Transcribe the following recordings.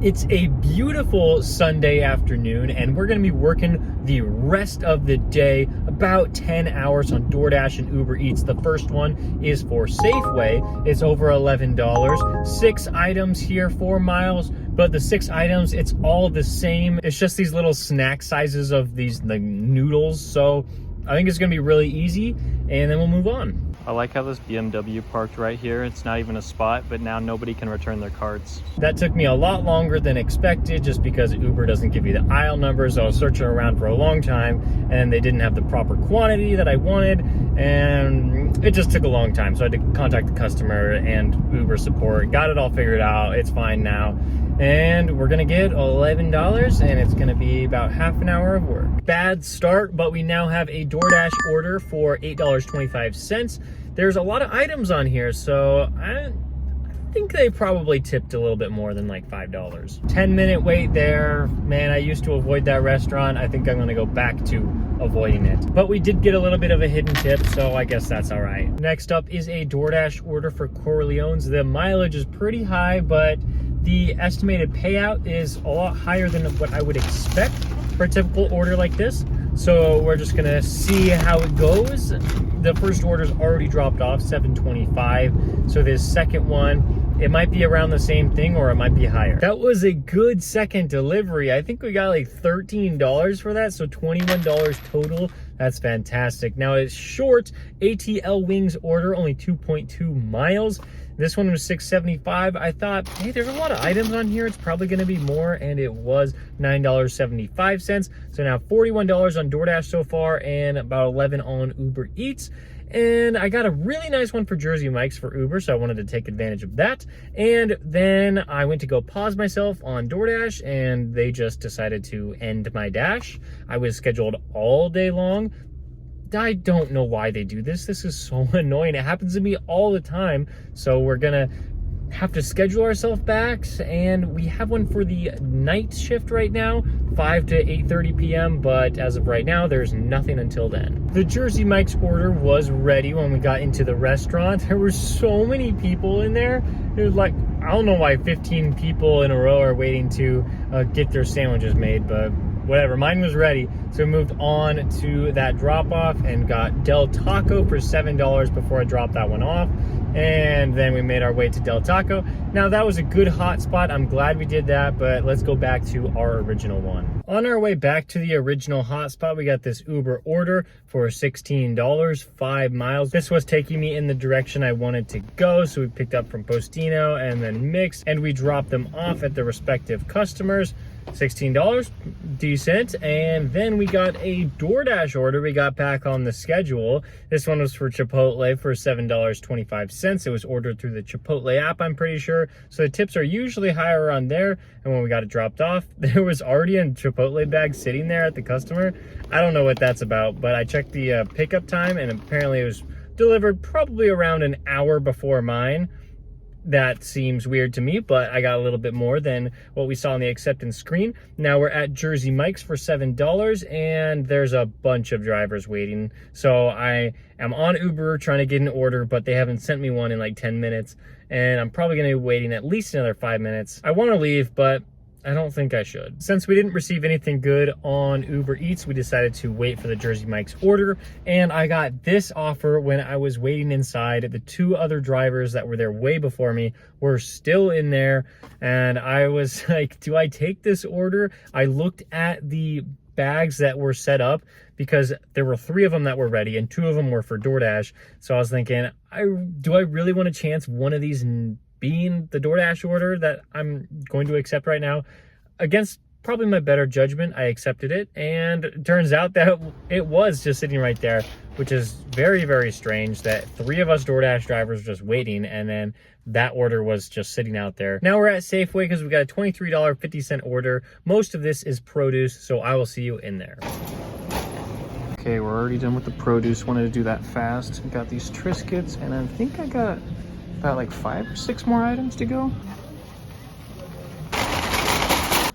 It's a beautiful Sunday afternoon, and we're going to be working the rest of the day, about 10 hours on DoorDash and Uber Eats. The first one is for Safeway. It's over $11. 6 items here, 4 miles, but the 6 items, it's all the same. It's just these little snack sizes of these noodles. So I think it's going to be really easy, and then we'll move on. I like how this BMW parked right here. It's not even a spot, but now nobody can return their carts. That took me a lot longer than expected just because Uber doesn't give you the aisle numbers. I was searching around for a long time and they didn't have the proper quantity that I wanted, and it just took a long time. So I had to contact the customer and Uber support. Got it all figured out. It's fine now. And we're gonna get $11, and it's gonna be about half an hour of work. Bad start, but we now have a DoorDash order for $8.25. There's a lot of items on here, so I think they probably tipped a little bit more than like $5. 10-minute wait there. Man, I used to avoid that restaurant. I think I'm gonna go back to avoiding it. But we did get a little bit of a hidden tip, so I guess that's all right. Next up is a DoorDash order for Corleone's. The mileage is pretty high, but the estimated payout is a lot higher than what I would expect for a typical order like this. So we're just gonna see how it goes. The first order's already dropped off, $7.25. So this second one, it might be around the same thing or it might be higher. That was a good second delivery. I think we got like $13 for that, so $21 total. That's fantastic. Now it's short ATL Wings order, only 2.2 miles. This one was $6.75. I thought, hey, there's a lot of items on here. It's probably gonna be more, and it was $9.75. So now $41 on DoorDash so far, and about $11 on Uber Eats. And I got a really nice one for Jersey Mike's for Uber, so I wanted to take advantage of that. And then I went to go pause myself on DoorDash, and they just decided to end my dash. I was scheduled all day long. I don't know why they do this. This is so annoying. It happens to me all the time. So we're gonna have to schedule ourselves back, and we have one for the night shift right now, 5 to 8:30 p.m. But as of right now, there's nothing until then. The Jersey Mike's order was ready when we got into the restaurant. There were so many people in there. It was like, I don't know why 15 people in a row are waiting to get their sandwiches made, but whatever, mine was ready. So we moved on to that drop off and got Del Taco for $7 before I dropped that one off. And then we made our way to Del Taco. Now that was a good hot spot. I'm glad we did that, but let's go back to our original one. On our way back to the original hot spot, we got this Uber order for $16, 5 miles. This was taking me in the direction I wanted to go. So we picked up from Postino and then Mix, and we dropped them off at the respective customers. $16, decent. And then we got a DoorDash order we got back on the schedule. This one was for Chipotle for $7.25. It was ordered through the Chipotle app, I'm pretty sure. So the tips are usually higher on there. And when we got it dropped off, there was already a Chipotle bag sitting there at the customer. I don't know what that's about, but I checked the pickup time, and apparently it was delivered probably around an hour before mine. That seems weird to me, but I got a little bit more than what we saw on the acceptance screen. Now we're at Jersey Mike's for $7, and there's a bunch of drivers waiting. So I am on Uber trying to get an order, but they haven't sent me one in like 10 minutes. And I'm probably gonna be waiting at least another 5 minutes. I wanna leave, but I don't think I should. Since we didn't receive anything good on Uber Eats, we decided to wait for the Jersey Mike's order. And I got this offer when I was waiting inside. The 2 other drivers that were there way before me were still in there. And I was like, do I take this order? I looked at the bags that were set up because there were 3 of them that were ready and 2 of them were for DoorDash. So I was thinking, do I really want to chance one of these being the DoorDash order that I'm going to accept right now? Against probably my better judgment, I accepted it, and it turns out that it was just sitting right there, which is very, very strange that 3 of us DoorDash drivers were just waiting, and then that order was just sitting out there. Now we're at Safeway because we got a $23.50 order. Most of this is produce, so I will see you in there. Okay, we're already done with the produce. Wanted to do that fast. We got these Triscuits, and I think I got about like 5 or 6 more items to go.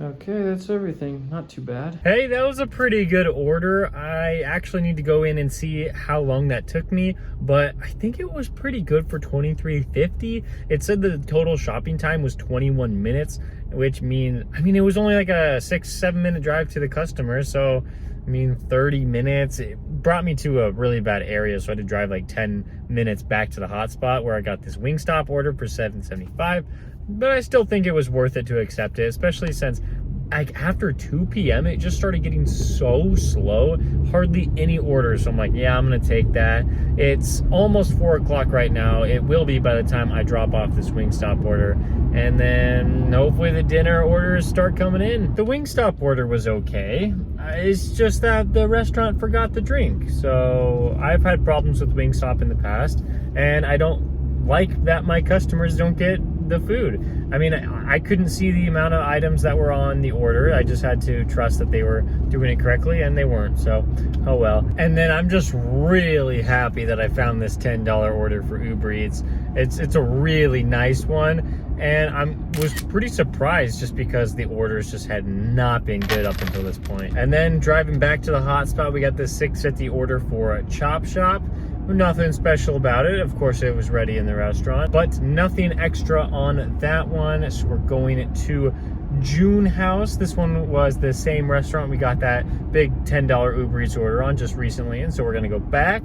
Okay, that's everything. Not too bad. Hey, that was a pretty good order. I actually need to go in and see how long that took me, but I think it was pretty good for $23.50. It said the total shopping time was 21 minutes, which means, it was only like a 6-7 minute drive to the customer. So, 30 minutes. It brought me to a really bad area, so I had to drive like 10 minutes back to the hotspot where I got this Wingstop order for $7.75. But I still think it was worth it to accept it, especially since like after 2 p.m. it just started getting so slow, hardly any orders. So I'm like, yeah, I'm gonna take that. It's almost 4 o'clock right now. It will be by the time I drop off this Wingstop order, and then hopefully the dinner orders start coming in. The Wingstop order was okay. It's just that the restaurant forgot the drink. So I've had problems with Wingstop in the past, and I don't like that my customers don't get the food. I couldn't see the amount of items that were on the order. I just had to trust that they were doing it correctly, and they weren't, so oh well. And then I'm just really happy that I found this $10 order for Uber Eats. It's a really nice one, and I was pretty surprised just because the orders just had not been good up until this point. And then driving back to the hotspot, we got this $6.50 order for a Chop Shop. Nothing special about it. Of course, it was ready in the restaurant, but nothing extra on that one. So we're going to June House. This one was the same restaurant we got that big $10 Uber Eats order on just recently, and so we're gonna go back.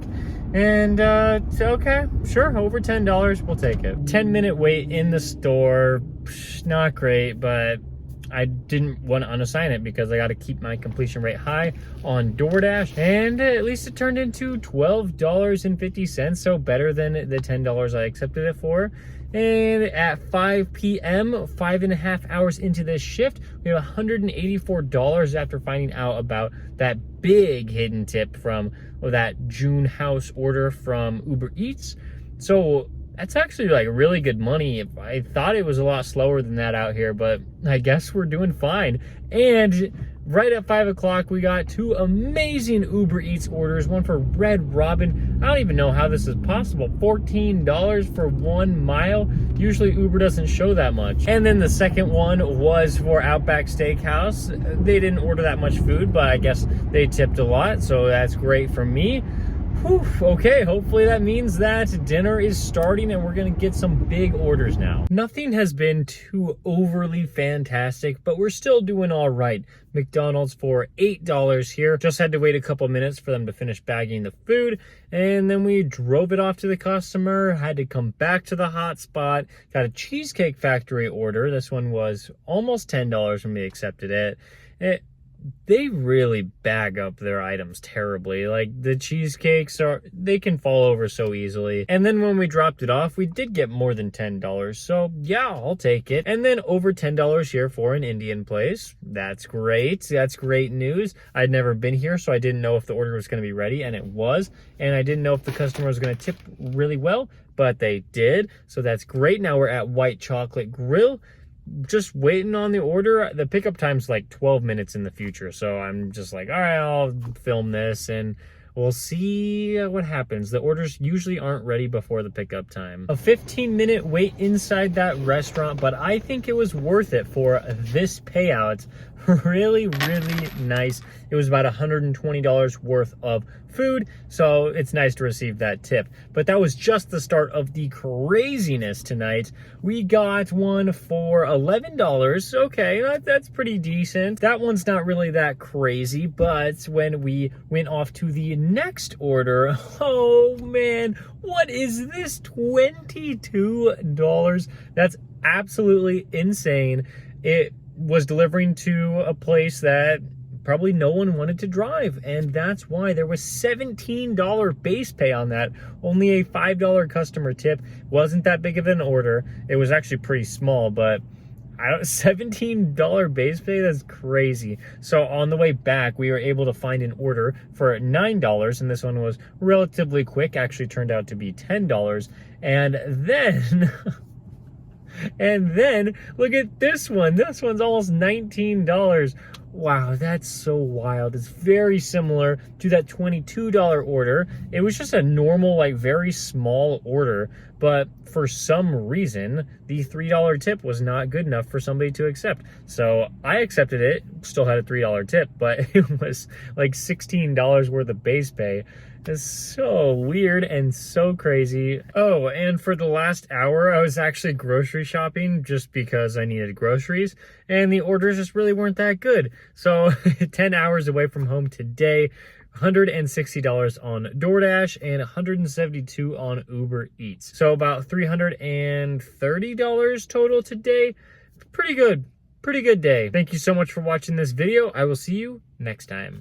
And okay, sure, over $10, we'll take it. 10-minute wait in the store, not great, but I didn't want to unassign it because I got to keep my completion rate high on DoorDash, and at least it turned into $12.50, so better than the $10 I accepted it for. And at 5 p.m., 5.5 hours into this shift, we have $184 after finding out about that big hidden tip from that June House order from Uber Eats. So that's actually like really good money. I thought it was a lot slower than that out here, but I guess we're doing fine. And right at 5 o'clock, we got 2 amazing Uber Eats orders. One for Red Robin. I don't even know how this is possible. $14 for 1 mile. Usually Uber doesn't show that much. And then the second one was for Outback Steakhouse. They didn't order that much food, but I guess they tipped a lot, so that's great for me. Whew, okay, hopefully that means that dinner is starting and we're gonna get some big orders now. Nothing has been too overly fantastic, but we're still doing all right. McDonald's for $8 here. Just had to wait a couple minutes for them to finish bagging the food, and then we drove it off to the customer, had to come back to the hotspot, got a Cheesecake Factory order. This one was almost $10 when we accepted it. They really bag up their items terribly. Like the cheesecakes they can fall over so easily. And then when we dropped it off, we did get more than $10. So yeah, I'll take it. And then over $10 here for an Indian place. That's great. That's great news. I'd never been here, so I didn't know if the order was going to be ready, and it was. And I didn't know if the customer was going to tip really well, but they did. So that's great. Now we're at White Chocolate Grill. Just waiting on the order. The pickup time's like 12 minutes in the future, so I'm just like, all right, I'll film this and we'll see what happens. The orders usually aren't ready before the pickup time. A 15-minute wait inside that restaurant, but I think it was worth it for this payout. Really, really nice. It was about $120 worth of food, so it's nice to receive that tip. But that was just the start of the craziness tonight. We got one for $11. Okay, that's pretty decent. That one's not really that crazy, but when we went off to the next order, oh man, what is this? $22. That's absolutely insane. It was delivering to a place that probably no one wanted to drive, and that's why there was $17 base pay on that. Only a $5 customer tip. Wasn't that big of an order. It was actually pretty small, but $17 base pay, that's crazy. So on the way back, we were able to find an order for $9, and this one was relatively quick, actually turned out to be $10. And then And then look at this one. This one's almost $19. Wow, that's so wild. It's very similar to that $22 order. It was just a normal, like very small order, but for some reason, the $3 tip was not good enough for somebody to accept. So I accepted it, still had a $3 tip, but it was like $16 worth of base pay. It's so weird and so crazy. Oh, and for the last hour, I was actually grocery shopping just because I needed groceries, and the orders just really weren't that good. So 10 hours away from home today, $160 on DoorDash and $172 on Uber Eats. So about $330 total today. Pretty good. Pretty good day. Thank you so much for watching this video. I will see you next time.